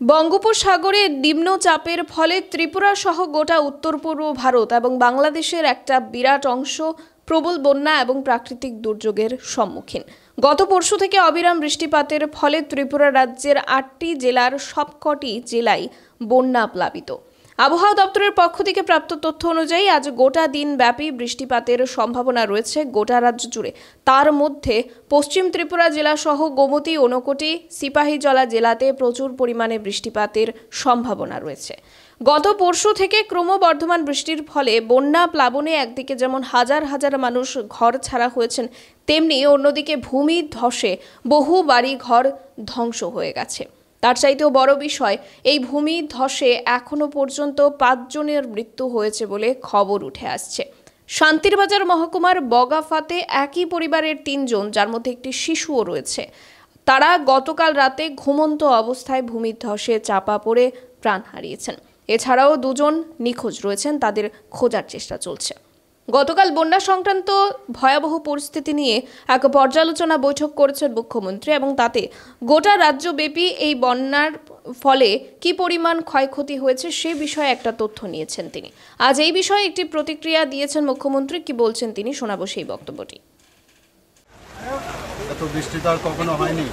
বঙ্গোপসাগরে নিম্নচাপের ফলে ত্রিপুরা সহ গোটা উত্তর পূর্ব ভারত এবং বাংলাদেশের একটা বিরাট অংশ প্রবল বন্যা এবং প্রাকৃতিক দুর্যোগের সম্মুখীন। গত পরশু থেকে অবিরাম বৃষ্টিপাতের ফলে ত্রিপুরা রাজ্যের ৮টি জেলার সবকটি জেলায় বন্যা প্লাবিত। আবহাওয়া দপ্তরের পক্ষ থেকে প্রাপ্ত তথ্য অনুযায়ী আজ গোটা দিন ব্যাপী বৃষ্টিপাতের সম্ভাবনা রয়েছে গোটা রাজ্য জুড়ে। তার মধ্যে পশ্চিম ত্রিপুরা জেলা সহ গোমতী, ঊনকোটি, সিপাহীজলা জেলাতে প্রচুর পরিমাণে বৃষ্টিপাতের সম্ভাবনা রয়েছে। গত পরশু থেকে ক্রমবর্ধমান বৃষ্টির ফলে বন্যা প্লাবনে একদিকে যেমন হাজার হাজার মানুষ ঘর ছাড়া হয়েছেন, তেমনি অন্যদিকে ভূমি ধসে বহু বাড়ি ঘর ধ্বংস হয়ে গেছে। তার চাইতেও বড় বিষয়, এই ভূমি ধসে এখনো পর্যন্ত ৫ জনের মৃত্যু হয়েছে বলে খবর উঠে আসছে। শান্তিরবাজার মহকুমার বগাফাতে একই পরিবারের ৩ জন, যার মধ্যে একটি শিশুও রয়েছে, তারা গতকাল রাতে ঘুমন্ত অবস্থায় ভূমির ধসে চাপা পড়ে প্রাণ হারিয়েছেন। এছাড়াও ২ জন নিখোঁজ রয়েছেন, তাদের খোঁজার চেষ্টা চলছে। গতকাল বন্যা সংক্রান্ত ভয়াবহ পরিস্থিতি নিয়ে এক পর্যালোচনা বৈঠক করেছেন মুখ্যমন্ত্রী এবং তাতে গোটা রাজ্যব্যাপী এই বন্যার ফলে কি পরিমাণ ক্ষয়ক্ষতি হয়েছে সে বিষয়ে একটা তথ্য নিয়েছেন তিনি। আজ এই বিষয়ে একটি প্রতিক্রিয়া দিয়েছেন মুখ্যমন্ত্রী। কি বলছেন তিনি, শোনাবো সেই বক্তব্যটি। এত বৃষ্টি তো আর কখনো হয়নি।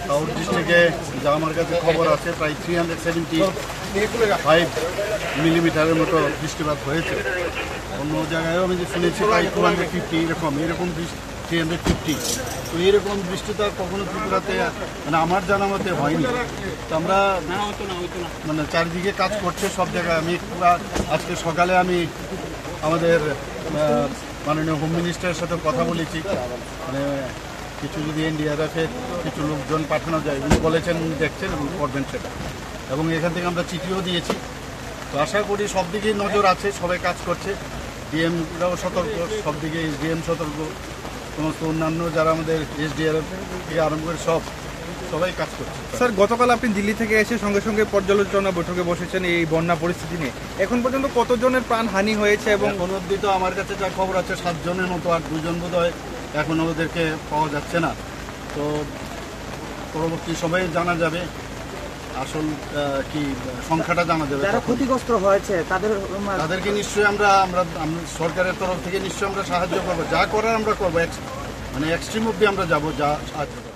সাউথ ডিস্ট্রিক্টে যা আমার কাছে খবর আছে প্রায় 375 মিলিমিটারের মতো বৃষ্টিপাত হয়েছে। অন্য জায়গায়ও আমি যে শুনেছি প্রায় 250 এরকম 350। তো এইরকম বৃষ্টি তো আর কখনো ত্রিপুরাতে মানে আমার জানা মতে হয়নি। তো আমরা মানে চারিদিকে কাজ করছে সব জায়গায়। আমি আজকে সকালে আমি আমাদের মাননীয় হোম মিনিস্টারের সাথে কথা বলেছি, মানে কিছু যদি এনডিআরএফের কিছু লোকজন পাঠানো যায়, উনি বলেছেন উনি দেখছেন এবং করবেন সেটা, এবং এখান থেকে আমরা চিঠিও দিয়েছি। তো আশা করি সব দিকেই নজর আছে, সবাই কাজ করছে, ডিএমরাও সতর্ক, সব দিকে এসডিএম সতর্ক, সমস্ত অন্যান্য যারা আমাদের এসডিআরএফ থেকে আরম্ভ করে সবাই কাজ করছে। স্যার, গতকাল আপনি দিল্লি থেকে এসে সঙ্গে সঙ্গে পর্যালোচনা বৈঠকে বসেছেন এই বন্যা পরিস্থিতি নিয়ে। এখন পর্যন্ত কতজনের প্রাণ হানি হয়েছে? এবং এখন অবধি তো আমার কাছে যা খবর আছে 7 জনের মতো, আর 2 জন বোধ হয় এখনও ওদেরকে পাওয়া যাচ্ছে না। তো পরবর্তী সময়ে জানা যাবে, আসল কি সংখ্যাটা জানা যাবে। যারা ক্ষতিগ্রস্ত হয়েছে তাদেরকে নিশ্চয়ই আমরা সরকারের তরফ থেকে নিশ্চয়ই আমরা সাহায্য করবো, যা করার আমরা করবো, মানে এক্সট্রিম অব্দি আমরা যাবো, যা সাহায্য করবো।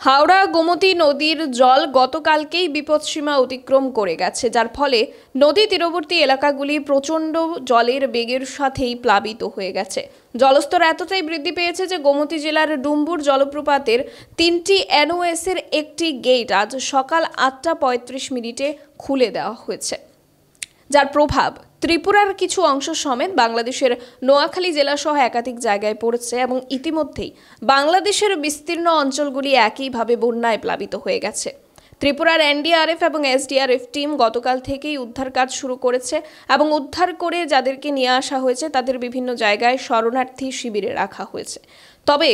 হাওড়া গোমতী নদীর জল গতকালকেই বিপদসীমা অতিক্রম করে গেছে, যার ফলে নদী তীরবর্তী এলাকাগুলি প্রচণ্ড জলের বেগের সাথেই প্লাবিত হয়ে গেছে। জলস্তর এতটাই বৃদ্ধি পেয়েছে যে গোমতী জেলার ডুম্বুর জলপ্রপাতের 3টি এনওএস-এর একটি গেট আজ সকাল 8:35 খুলে দেওয়া হয়েছে, যার প্রভাব ত্রিপুরার কিছু অংশ সমেত বাংলাদেশের নোয়াখালী জেলা সহ একাধিক জায়গায় পড়েছে এবং ইতিমধ্যেই বাংলাদেশের বিস্তীর্ণ অঞ্চলগুলি একইভাবে বন্যায় প্লাবিত হয়ে গেছে। ত্রিপুরার এনডিআরএফ এবং এসডিআরএফ টিম গতকাল থেকেই উদ্ধার কাজ শুরু করেছে এবং উদ্ধার করে যাদেরকে নিয়ে আসা হয়েছে তাদের বিভিন্ন জায়গায় শরণার্থী শিবিরে রাখা হয়েছে। তবে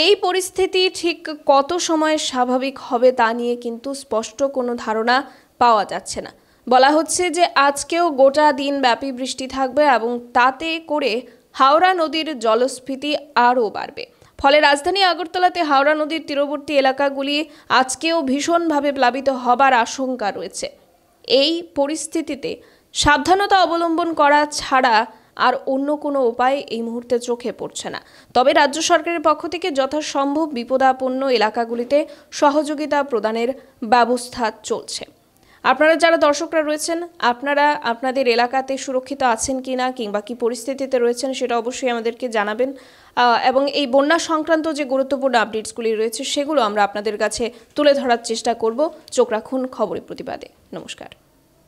এই পরিস্থিতি ঠিক কত সময় স্বাভাবিক হবে তা নিয়ে কিন্তু স্পষ্ট কোনো ধারণা পাওয়া যাচ্ছে না। বলা হচ্ছে যে আজকেও গোটা দিন ব্যাপী বৃষ্টি থাকবে এবং তাতে করে হাওড়া নদীর জলস্ফীতি আরও বাড়বে। ফলে রাজধানী আগরতলাতে হাওড়া নদীর তীরবর্তী এলাকাগুলি আজকেও ভীষণভাবে প্লাবিত হবার আশঙ্কা রয়েছে। এই পরিস্থিতিতে সাবধানতা অবলম্বন করা ছাড়া আর অন্য কোনো উপায় এই মুহূর্তে চোখে পড়ছে না। তবে রাজ্য সরকারের পক্ষ থেকে যথাসম্ভব বিপদাপন্ন এলাকাগুলিতে সহযোগিতা প্রদানের ব্যবস্থা চলছে। আপনারা যারা দর্শকরা রয়েছেন, আপনারা আপনাদের এলাকাতে সুরক্ষিত আছেন কিনা কিংবা কি পরিস্থিতিতে রয়েছেন সেটা অবশ্যই আমাদেরকে জানাবেন, এবং এই বন্যা সংক্রান্ত যে গুরুত্বপূর্ণ আপডেটসগুলি রয়েছে সেগুলো আমরা আপনাদের কাছে তুলে ধরার চেষ্টা করব। চোখ রাখুন খবরের প্রতিবাদে। নমস্কার।